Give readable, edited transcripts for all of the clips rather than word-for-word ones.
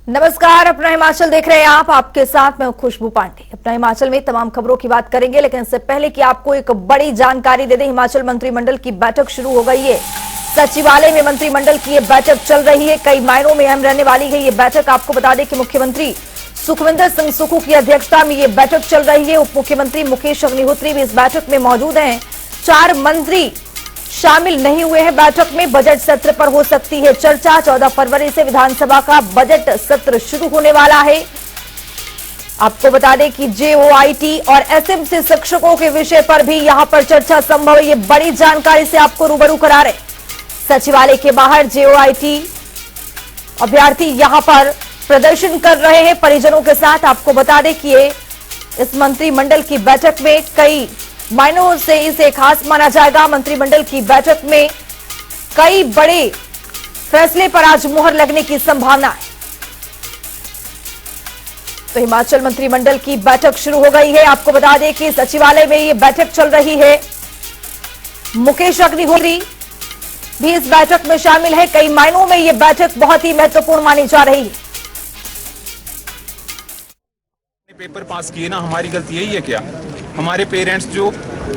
नमस्कार, अपना हिमाचल देख रहे हैं आप। आपके साथ मैं खुशबू पांडे। अपना हिमाचल में तमाम खबरों की बात करेंगे, लेकिन इससे पहले कि आपको एक बड़ी जानकारी दे दें, हिमाचल मंत्रिमंडल की बैठक शुरू हो गई है। सचिवालय में मंत्रिमंडल की ये बैठक चल रही है। कई मायनों में अहम रहने वाली है ये बैठक। आपको बता दें कि मुख्यमंत्री सुखविंदर सिंह सुक्खू की अध्यक्षता में ये बैठक चल रही है। उप मुख्यमंत्री मुकेश अग्निहोत्री भी इस बैठक में मौजूद हैं। 4 मंत्री शामिल नहीं हुए हैं बैठक में। बजट सत्र पर हो सकती है चर्चा। 14 फरवरी से विधानसभा का बजट सत्र शुरू होने वाला है। आपको बता दें कि JOIT और SMC शिक्षकों के विषय पर भी यहां पर चर्चा संभव है। ये बड़ी जानकारी से आपको रूबरू करा रहे। सचिवालय के बाहर JOIT अभ्यर्थी यहां पर प्रदर्शन कर रहे हैं परिजनों के साथ। आपको बता दें कि इस मंत्रिमंडल की बैठक में कई मायनों से इसे खास माना जाएगा। मंत्रिमंडल की बैठक में कई बड़े फैसले पर आज मुहर लगने की संभावना है। तो हिमाचल मंत्रिमंडल की बैठक शुरू हो गई है। आपको बता दें कि सचिवालय में ये बैठक चल रही है। मुकेश अग्निहोत्री भी इस बैठक में शामिल है। कई मायनों में ये बैठक बहुत ही महत्वपूर्ण मानी जा रही है। पेपर पास किए ना, हमारी गलती यही है क्या? हमारे पेरेंट्स जो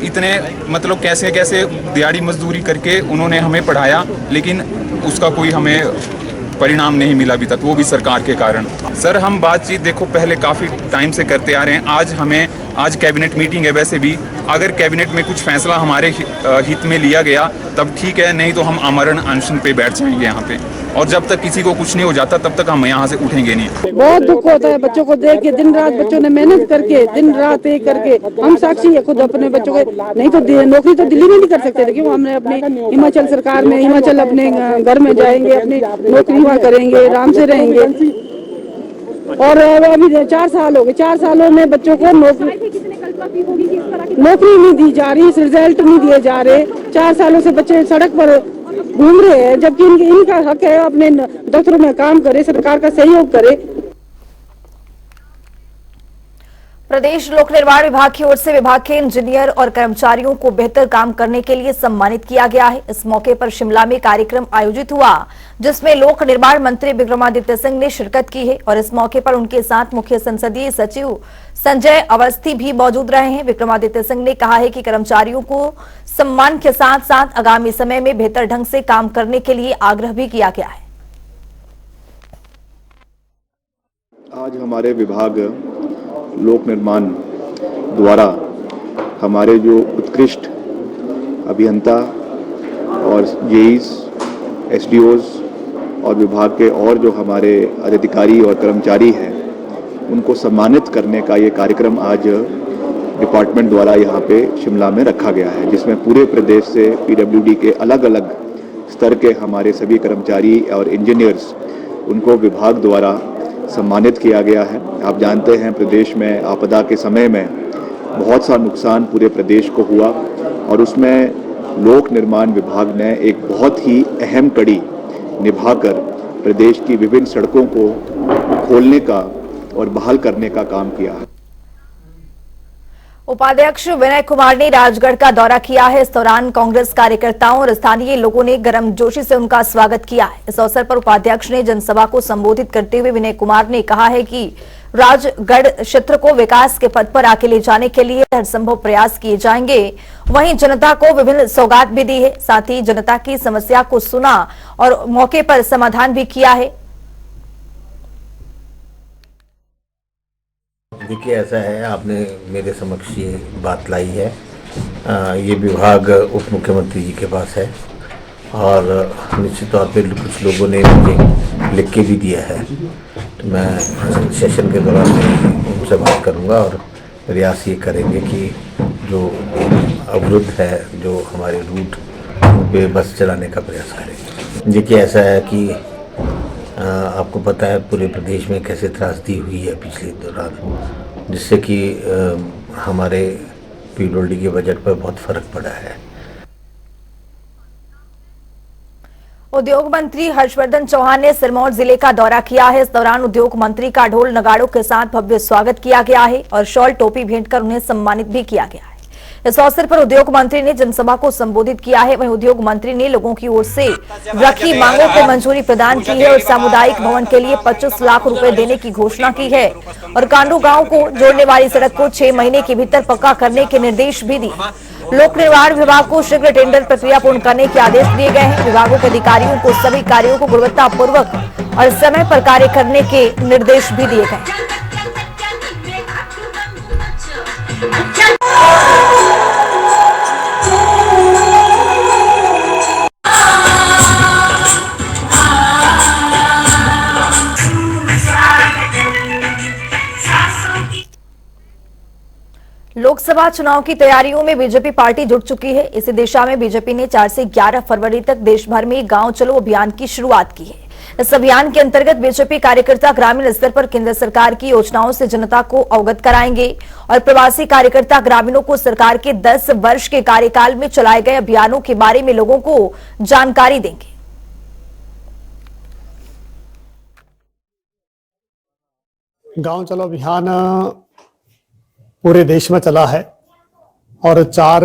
इतने मतलब कैसे कैसे दिहाड़ी मजदूरी करके उन्होंने हमें पढ़ाया, लेकिन उसका कोई हमें परिणाम नहीं मिला अभी तक, वो भी सरकार के कारण। सर, हम बातचीत देखो पहले काफ़ी टाइम से करते आ रहे हैं। आज कैबिनेट मीटिंग है। वैसे भी अगर कैबिनेट में कुछ फैसला हमारे हित में लिया गया तब ठीक है, नहीं तो हम आमरण अनशन पे बैठ जाएंगे यहाँ पे। और जब तक किसी को कुछ नहीं हो जाता तब तक हम यहाँ से उठेंगे नहीं। बहुत दुख होता है बच्चों को देख के। दिन रात बच्चों ने मेहनत करके, दिन रात एक करके, हम साक्षी है खुद अपने बच्चों के। नहीं तो नौकरी तो दिल्ली में नहीं कर सकते थे, क्यों? हमने अपने हिमाचल सरकार में, हिमाचल अपने घर में जाएंगे, अपनी नौकरी वहाँ करेंगे, आराम से रहेंगे। और अभी 4 साल हो गए, 4 सालों में बच्चों को नौकरी नहीं दी जा रही, रिजल्ट नहीं दिए जा रहे। 4 सालों से बच्चे सड़क पर घूम रहे हैं, जबकि इनका हक है अपने दफ्तरों में काम करे, सरकार का सहयोग करे। प्रदेश लोक निर्माण विभाग की ओर से विभाग के इंजीनियर और कर्मचारियों को बेहतर काम करने के लिए सम्मानित किया गया है। इस मौके पर शिमला में कार्यक्रम आयोजित हुआ, जिसमें लोक निर्माण मंत्री विक्रमादित्य सिंह ने शिरकत की है। और इस मौके पर उनके साथ मुख्य संसदीय सचिव संजय अवस्थी भी मौजूद रहे हैं। विक्रमादित्य सिंह ने कहा है कि कर्मचारियों को सम्मान के साथ साथ आगामी समय में बेहतर ढंग से काम करने के लिए आग्रह भी किया गया है। आज हमारे विभाग लोक निर्माण द्वारा हमारे जो उत्कृष्ट अभियंता और जेईस, SDOs और विभाग के और जो हमारे अधिकारी और कर्मचारी हैं, उनको सम्मानित करने का ये कार्यक्रम आज डिपार्टमेंट द्वारा यहाँ पे शिमला में रखा गया है, जिसमें पूरे प्रदेश से PWD के अलग अलग स्तर के हमारे सभी कर्मचारी और इंजीनियर्स, उनको विभाग द्वारा सम्मानित किया गया है। आप जानते हैं प्रदेश में आपदा के समय में बहुत सा नुकसान पूरे प्रदेश को हुआ, और उसमें लोक निर्माण विभाग ने एक बहुत ही अहम कड़ी निभाकर प्रदेश की विभिन्न सड़कों को खोलने का और बहाल करने का काम किया है। उपाध्यक्ष विनय कुमार ने राजगढ़ का दौरा किया है। इस दौरान कांग्रेस कार्यकर्ताओं और स्थानीय लोगों ने गर्मजोशी से उनका स्वागत किया है। इस अवसर पर उपाध्यक्ष ने जनसभा को संबोधित करते हुए विनय कुमार ने कहा है कि राजगढ़ क्षेत्र को विकास के पथ पर आगे ले जाने के लिए हर संभव प्रयास किए जाएंगे। वहीं जनता को विभिन्न सौगात भी दी है, साथ ही जनता की समस्या को सुना और मौके पर समाधान भी किया है। देखिए, ऐसा है, आपने मेरे समक्ष ये बात लाई है। ये विभाग उप मुख्यमंत्री जी के पास है, और निश्चित तौर पे कुछ लोगों ने मुझे लिख के भी दिया है। तो मैं सेशन के दौरान उनसे बात करूंगा और प्रयास ये करेंगे कि जो अवरुद्ध है, जो हमारे रूट पे बस चलाने का प्रयास करेंगे। देखिए, ऐसा है कि आपको पता है पूरे प्रदेश में कैसे त्रासदी हुई है पिछले दौरान, जिससे कि हमारे PWD के बजट पर बहुत फर्क पड़ा है। उद्योग मंत्री हर्षवर्धन चौहान ने सिरमौर जिले का दौरा किया है। इस दौरान उद्योग मंत्री का ढोल नगाड़ों के साथ भव्य स्वागत किया गया है और शॉल टोपी भेंटकर उन्हें सम्मानित भी किया गया है। इस अवसर पर उद्योग मंत्री ने जनसभा को संबोधित किया है। वहीं उद्योग मंत्री ने लोगों की ओर से रखी मांगों को मंजूरी प्रदान की है और सामुदायिक भवन के लिए 25 लाख रुपए देने की घोषणा की है और कांडू गांव को जोड़ने वाली सड़क को 6 महीने के भीतर पक्का करने के निर्देश भी दिए। लोक निर्माण विभाग को शीघ्र टेंडर प्रक्रिया पूर्ण करने के आदेश दिए गए हैं। विभागों के अधिकारियों को सभी कार्यों को गुणवत्तापूर्वक और समय पर कार्य करने के निर्देश भी दिए गए। लोकसभा चुनाव की तैयारियों में बीजेपी पार्टी जुट चुकी है। इसी दिशा में बीजेपी ने 4 से 11 फरवरी तक देश भर में गांव चलो अभियान की शुरुआत की है। इस अभियान के अंतर्गत बीजेपी कार्यकर्ता ग्रामीण स्तर पर केंद्र सरकार की योजनाओं से जनता को अवगत कराएंगे और प्रवासी कार्यकर्ता ग्रामीणों को सरकार के 10 वर्ष के कार्यकाल में चलाए गए अभियानों के बारे में लोगों को जानकारी देंगे। गांव चलो अभियान पूरे देश में चला है और 4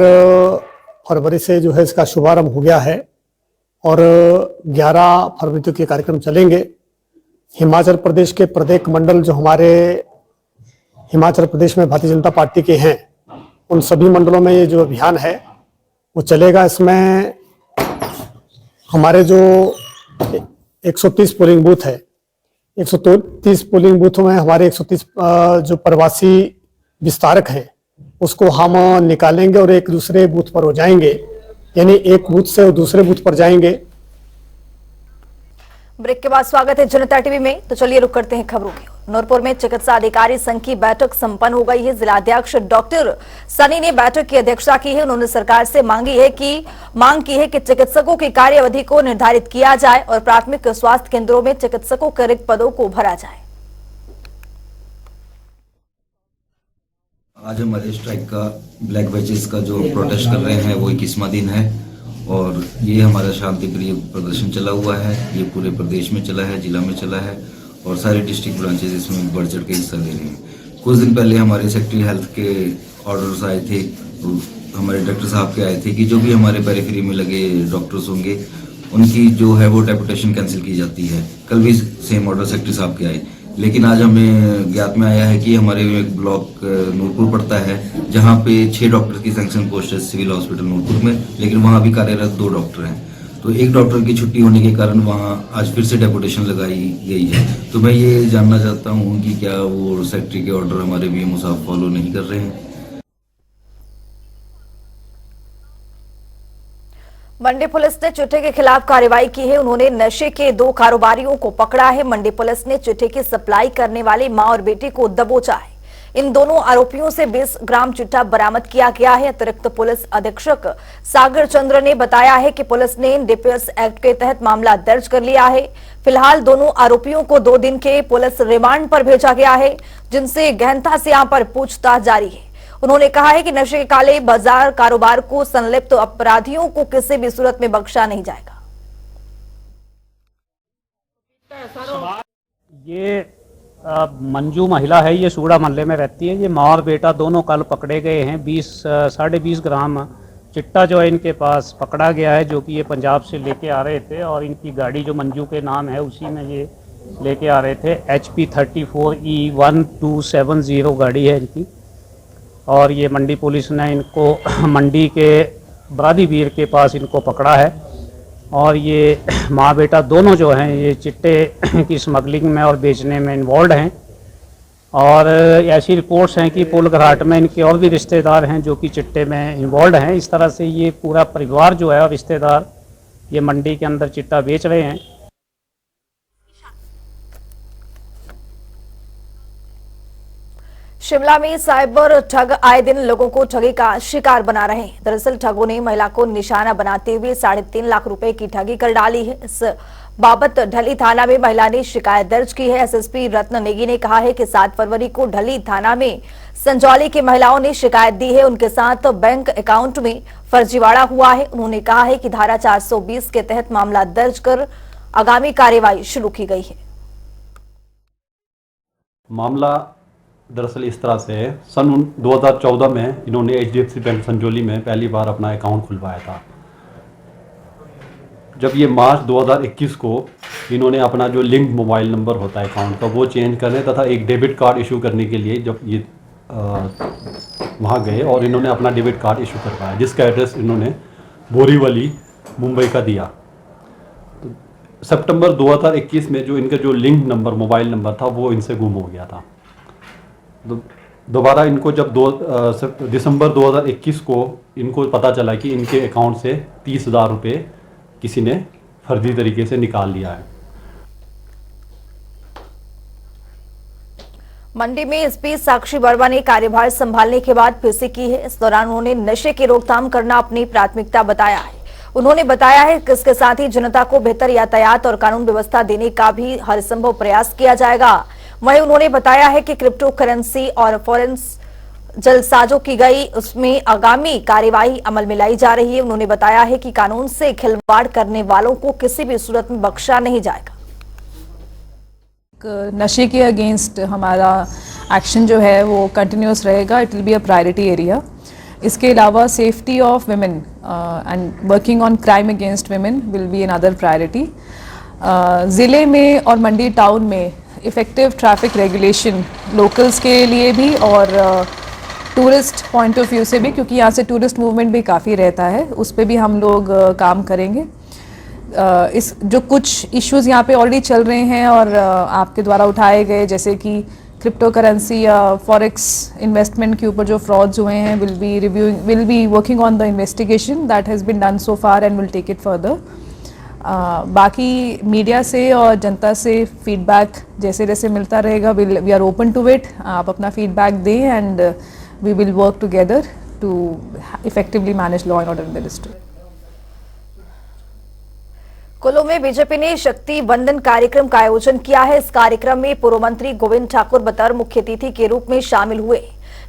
फरवरी से जो है इसका शुभारंभ हो गया है और 11 फरवरी तक ये कार्यक्रम चलेंगे। हिमाचल प्रदेश के प्रत्येक मंडल जो हमारे हिमाचल प्रदेश में भारतीय जनता पार्टी के हैं उन सभी मंडलों में ये जो अभियान है वो चलेगा। इसमें हमारे जो 130 पोलिंग बूथ है, 130 पोलिंग बूथों में हमारे 130 जो प्रवासी विस्तारक हैं उसको हम निकालेंगे और एक दूसरे बूथ पर हो जाएंगे, यानी एक बूथ से दूसरे बूथ पर जाएंगे। ब्रेक के बाद स्वागत है जनता टीवी में। तो चलिए रुक करते हैं खबरों की ओर। नूरपुर में चिकित्सा अधिकारी संघ की बैठक संपन्न हो गई है। जिलाध्यक्ष डॉक्टर सनी ने बैठक की अध्यक्षता की है। उन्होंने सरकार से मांग की है कि चिकित्सकों की कार्य अवधि को निर्धारित किया जाए और प्राथमिक स्वास्थ्य केंद्रों में चिकित्सकों के रिक्त पदों को भरा जाए। आज हमारे स्ट्राइक का ब्लैक बैचेस का जो प्रोटेस्ट कर रहे हैं वो 21वां दिन है और ये हमारा शांति प्रिय प्रदर्शन चला हुआ है। ये पूरे प्रदेश में चला है, जिला में चला है और सारे डिस्ट्रिक्ट ब्रांचेस इसमें बढ़ चढ़ के हिस्सा ले रहे हैं। कुछ दिन पहले हमारे सेक्रेटरी हेल्थ के ऑर्डर्स आए थे, हमारे डॉक्टर साहब के आए थे कि जो भी हमारे पेरिफेरी में लगे डॉक्टर्स होंगे उनकी जो है वो डेपुटेशन कैंसिल की जाती है। कल भी सेम ऑर्डर सेक्रेटरी साहब के आए, लेकिन आज हमें ज्ञात में आया है कि हमारे एक ब्लॉक नूरपुर पड़ता है जहां पे 6 डॉक्टर की सैंक्शन पोस्ट है सिविल हॉस्पिटल नूरपुर में, लेकिन वहां भी कार्यरत 2 डॉक्टर हैं। तो एक डॉक्टर की छुट्टी होने के कारण वहां आज फिर से डेपुटेशन लगाई गई है। तो मैं ये जानना चाहता हूँ कि क्या वो सेक्रेटरी के ऑर्डर हमारे बीएमओ साहब फॉलो नहीं कर रहे हैं। मंडी पुलिस ने चिट्ठे के खिलाफ कार्रवाई की है। उन्होंने नशे के 2 कारोबारियों को पकड़ा है। मंडी पुलिस ने चिट्ठे की सप्लाई करने वाली मां और बेटी को दबोचा है। इन दोनों आरोपियों से 20 ग्राम चिट्ठा बरामद किया गया है। अतिरिक्त पुलिस अधीक्षक सागर चंद्र ने बताया है कि पुलिस ने डीपीएस एक्ट के तहत मामला दर्ज कर लिया है। फिलहाल दोनों आरोपियों को 2 दिन के पुलिस रिमांड पर भेजा गया है, जिनसे गहनता से यहां पर पूछताछ जारी है। उन्होंने कहा है कि नशे के काले बाजार कारोबार को संलिप्त अपराधियों को किसी भी सूरत में बख्शा नहीं जाएगा। ये मंजू महिला है, ये सूड़ा मोहल्ले में रहती है। ये माँ और बेटा दोनों कल पकड़े गए हैं। 20-20.5 ग्राम चिट्टा जो है इनके पास पकड़ा गया है, जो कि ये पंजाब से लेके आ रहे थे और इनकी गाड़ी जो मंजू के नाम है उसी में ये लेके आ रहे थे। HP 34E1270 गाड़ी है इनकी और ये मंडी पुलिस ने इनको मंडी के बरादीवीर के पास इनको पकड़ा है और ये माँ बेटा दोनों जो हैं ये चिट्टे की स्मगलिंग में और बेचने में इन्वॉल्व हैं। और ऐसी रिपोर्ट्स हैं कि पुल घराट में इनके और भी रिश्तेदार हैं जो कि चिट्टे में इन्वॉल्व हैं। इस तरह से ये पूरा परिवार जो है और रिश्तेदार ये मंडी के अंदर चिट्टा बेच रहे हैं। शिमला में साइबर ठग आए दिन लोगों को ठगी का शिकार बना रहे हैं। दरअसल ठगों ने महिला को निशाना बनाते हुए 3.5 लाख रुपए की ठगी कर डाली है। इस बाबत ढली थाना में महिला ने शिकायत दर्ज की है। एसएसपी रत्न नेगी ने कहा है कि 7 फरवरी को ढली थाना में संजौली की महिलाओं ने शिकायत दी है। उनके साथ बैंक अकाउंट में फर्जीवाड़ा हुआ है। उन्होंने कहा है कि धारा 420 के तहत मामला दर्ज कर आगामी कार्रवाई शुरू की गई है। मामला दरअसल इस तरह से है, सन 2014 में इन्होंने HDFC बैंक संजौली में पहली बार अपना अकाउंट खुलवाया था। जब ये मार्च 2021 को इन्होंने अपना जो लिंक मोबाइल नंबर होता है अकाउंट का वो चेंज करने तथा एक डेबिट कार्ड इशू करने के लिए जब ये वहाँ गए और इन्होंने अपना डेबिट कार्ड इशू करवाया, जिसका एड्रेस इन्होंने बोरीवली मुंबई का दिया। तो सितंबर 2021 में जो इनका जो लिंक नंबर मोबाइल नंबर था वो इनसे गुम हो गया था। तो दोबारा इनको जब दिसंबर 2021 को इनको पता चला कि इनके अकाउंट से 30,000 रुपये किसी ने फर्जी तरीके से निकाल लिया है। मंडी में एसपी साक्षी वर्मा ने कार्यभार संभालने के बाद फिर से की है। इस दौरान उन्होंने नशे की रोकथाम करना अपनी प्राथमिकता बताया है। उन्होंने बताया है कि इसके साथ ही जनता को बेहतर यातायात और कानून व्यवस्था देने का भी हर संभव प्रयास किया जाएगा। वहीं उन्होंने बताया है कि क्रिप्टो करेंसी और फॉरेंस जलसाजों की गई उसमें आगामी कार्यवाही अमल में लाई जा रही है। उन्होंने बताया है कि कानून से खिलवाड़ करने वालों को किसी भी सूरत में बख्शा नहीं जाएगा। नशे के अगेंस्ट हमारा एक्शन जो है वो कंटिन्यूस रहेगा। It will be a priority area. इसके अलावा safety of women and working on crime against women will be another priority. ज़िले में और मंडी टाउन में इफ़ेक्टिव ट्रैफिक रेगुलेशन लोकल्स के लिए भी और टूरिस्ट पॉइंट ऑफ व्यू से भी, क्योंकि यहाँ से टूरिस्ट मूवमेंट भी काफ़ी रहता है, उस पर भी हम लोग काम करेंगे। इस जो कुछ इश्यूज़ यहाँ पे ऑलरेडी चल रहे हैं और आपके द्वारा उठाए गए, जैसे कि क्रिप्टो करेंसी या फॉरेक्स इन्वेस्टमेंट के ऊपर जो फ्रॉड्स हुए हैं, will be working on the investigation that has been done so far and will take it further. बाकी मीडिया से और जनता से फीडबैक जैसे जैसे मिलता रहेगा, we are open to it. आप अपना फीडबैक दें and we will work together to effectively manage law and order in the district. Kullu में बीजेपी ने शक्ति वंदन कार्यक्रम का आयोजन किया है। इस कार्यक्रम में पूर्व मंत्री गोविंद ठाकुर बतौर मुख्य अतिथि के रूप में शामिल हुए।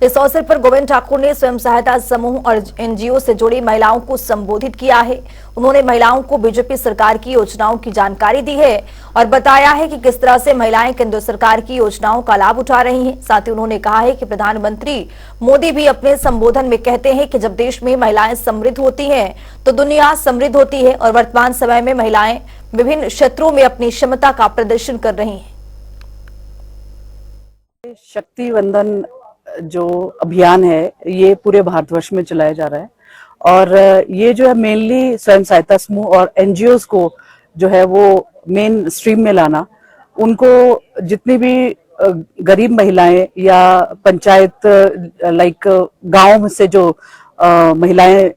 इस अवसर पर गोविंद ठाकुर ने स्वयं सहायता समूह और एनजीओ से जुड़ी महिलाओं को संबोधित किया है। उन्होंने महिलाओं को बीजेपी सरकार की योजनाओं की जानकारी दी है और बताया है कि किस तरह से महिलाएं केंद्र सरकार की योजनाओं का लाभ उठा रही हैं। साथ ही उन्होंने कहा है कि प्रधानमंत्री मोदी भी अपने संबोधन में कहते हैं कि जब देश में महिलाएं समृद्ध होती हैं तो दुनिया समृद्ध होती है और वर्तमान समय में महिलाएं विभिन्न क्षेत्रों में अपनी क्षमता का प्रदर्शन कर रही हैं। शक्ति वंदन जो अभियान है ये पूरे भारतवर्ष में चलाया जा रहा है और ये जो है मेनली स्वयं सहायता समूह और एनजीओज को जो है वो मेन स्ट्रीम में लाना, उनको जितनी भी गरीब महिलाएं या पंचायत लाइक गांव से जो महिलाएं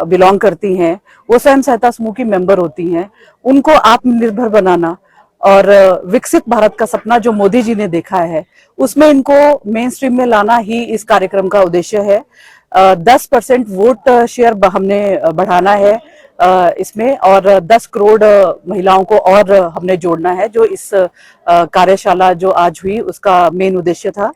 बिलोंग करती हैं, वो स्वयं सहायता समूह की मेंबर होती हैं, उनको आत्मनिर्भर बनाना और विकसित भारत का सपना जो मोदी जी ने देखा है उसमें इनको मेन स्ट्रीम में लाना ही इस कार्यक्रम का उद्देश्य है। 10% वोट शेयर हमने बढ़ाना है इसमें और 10 करोड़ महिलाओं को और हमने जोड़ना है, जो इस कार्यशाला जो आज हुई उसका मेन उद्देश्य था।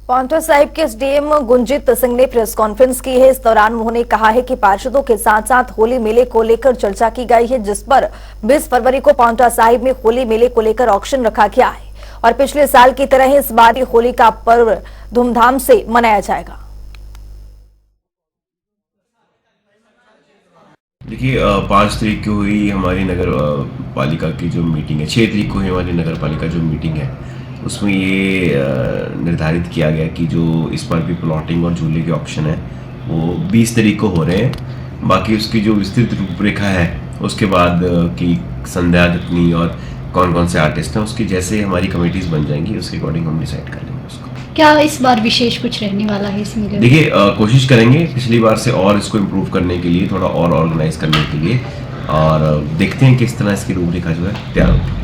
पांवटा साहिब के एसडीएम गुंजीत सिंह ने प्रेस कॉन्फ्रेंस की है। इस दौरान उन्होंने कहा है कि पार्षदों के साथ साथ होली मेले को लेकर चर्चा की गई है, जिस पर 20 फरवरी को पांवटा साहिब में होली मेले को लेकर ऑक्शन रखा गया है और पिछले साल की तरह इस बार होली का पर्व धूमधाम से मनाया जाएगा। देखिए 5 तारीख को हुई हमारी नगर पालिका की जो मीटिंग है, 6 तारीख को हुई हमारी नगर पालिका जो मीटिंग है, उसमें ये निर्धारित किया गया कि जो इस बार भी प्लॉटिंग और झूले के ऑप्शन है वो 20 तारीख को हो रहे हैं। बाकी उसकी जो विस्तृत रूपरेखा है उसके बाद की संध्या जितनी और कौन कौन से आर्टिस्ट हैं उसकी जैसे हमारी कमेटीज बन जाएंगी उसके अकॉर्डिंग हम डिसाइड कर लेंगे उसको। क्या इस बार विशेष कुछ रहने वाला है इस मेले में? देखिए कोशिश करेंगे पिछली बार से और इसको इम्प्रूव करने के लिए, थोड़ा और ऑर्गेनाइज करने के लिए, और देखते हैं किस तरह इसकी रूपरेखा जो है तैयार होगी।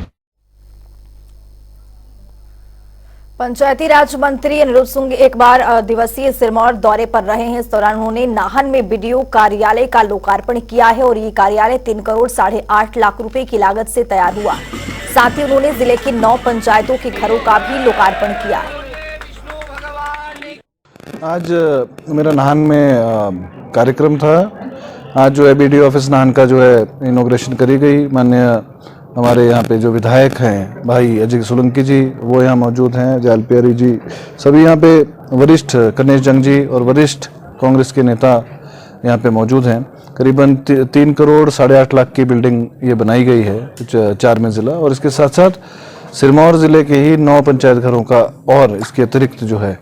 पंचायती राज मंत्री अनिरुद्ध सिंह एक बार दिवसीय सिरमौर दौरे पर रहे हैं। इस दौरान उन्होंने नाहन में बीडीओ कार्यालय का लोकार्पण किया है और ये कार्यालय 3 करोड़ 8.5 लाख रुपए की लागत से तैयार हुआ। साथ ही उन्होंने जिले की 9 पंचायतों के घरों का भी लोकार्पण किया है। आज मेरा नाहन में कार्यक्रम था। आज जो है बीडीओ ऑफिस नाहन का जो है इनॉग्रेशन करी गई। माननीय हमारे यहाँ पे जो विधायक हैं भाई अजय सोलंकी जी वो यहाँ मौजूद हैं, जयल प्यारी जी, सभी यहाँ पे वरिष्ठ गणेश जंग जी और वरिष्ठ कांग्रेस के नेता यहाँ पे मौजूद हैं। करीबन 3 करोड़ 8.5 लाख की बिल्डिंग ये बनाई गई है 4 मंजिला, और इसके साथ साथ सिरमौर ज़िले के ही 9 पंचायत घरों का और इसके अतिरिक्त जो है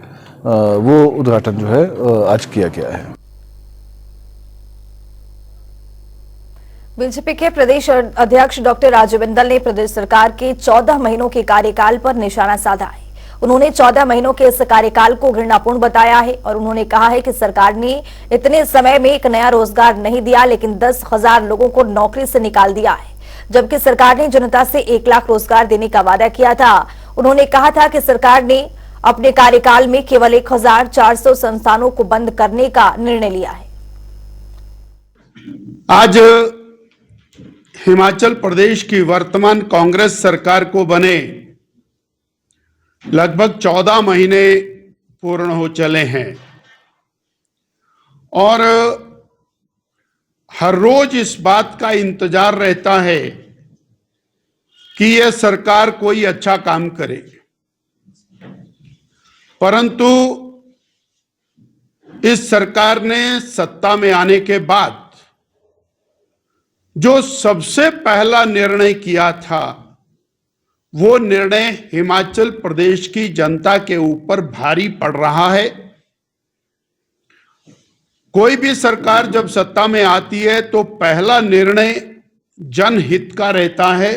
वो उद्घाटन जो है आज किया गया है। बीजेपी के प्रदेश अध्यक्ष डॉक्टर राजू बिंदल ने प्रदेश सरकार के 14 महीनों के कार्यकाल पर निशाना साधा है। उन्होंने 14 महीनों के इस कार्यकाल को घृणापूर्ण बताया है और उन्होंने कहा है कि सरकार ने इतने समय में एक नया रोजगार नहीं दिया, लेकिन 10,000 लोगों को नौकरी से निकाल दिया है, जबकि सरकार ने जनता से 1 लाख रोजगार देने का वादा किया था। उन्होंने कहा था कि सरकार ने अपने कार्यकाल में केवल 1,400 संस्थानों को बंद करने का निर्णय लिया है। आज हिमाचल प्रदेश की वर्तमान कांग्रेस सरकार को बने लगभग 14 महीने पूर्ण हो चले हैं और हर रोज इस बात का इंतजार रहता है कि यह सरकार कोई अच्छा काम करे, परंतु इस सरकार ने सत्ता में आने के बाद जो सबसे पहला निर्णय किया था वो निर्णय हिमाचल प्रदेश की जनता के ऊपर भारी पड़ रहा है। कोई भी सरकार जब सत्ता में आती है तो पहला निर्णय जनहित का रहता है,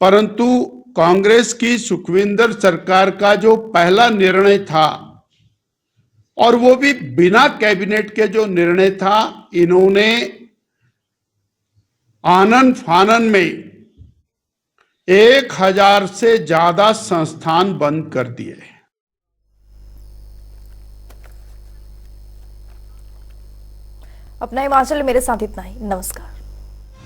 परंतु कांग्रेस की सुखविंदर सरकार का जो पहला निर्णय था और वो भी बिना कैबिनेट के जो निर्णय था, इन्होंने आनन फानन में 1,000 से ज्यादा संस्थान बंद कर दिए। अपना हिमाचल मेरे साथ इतना ही। नमस्कार।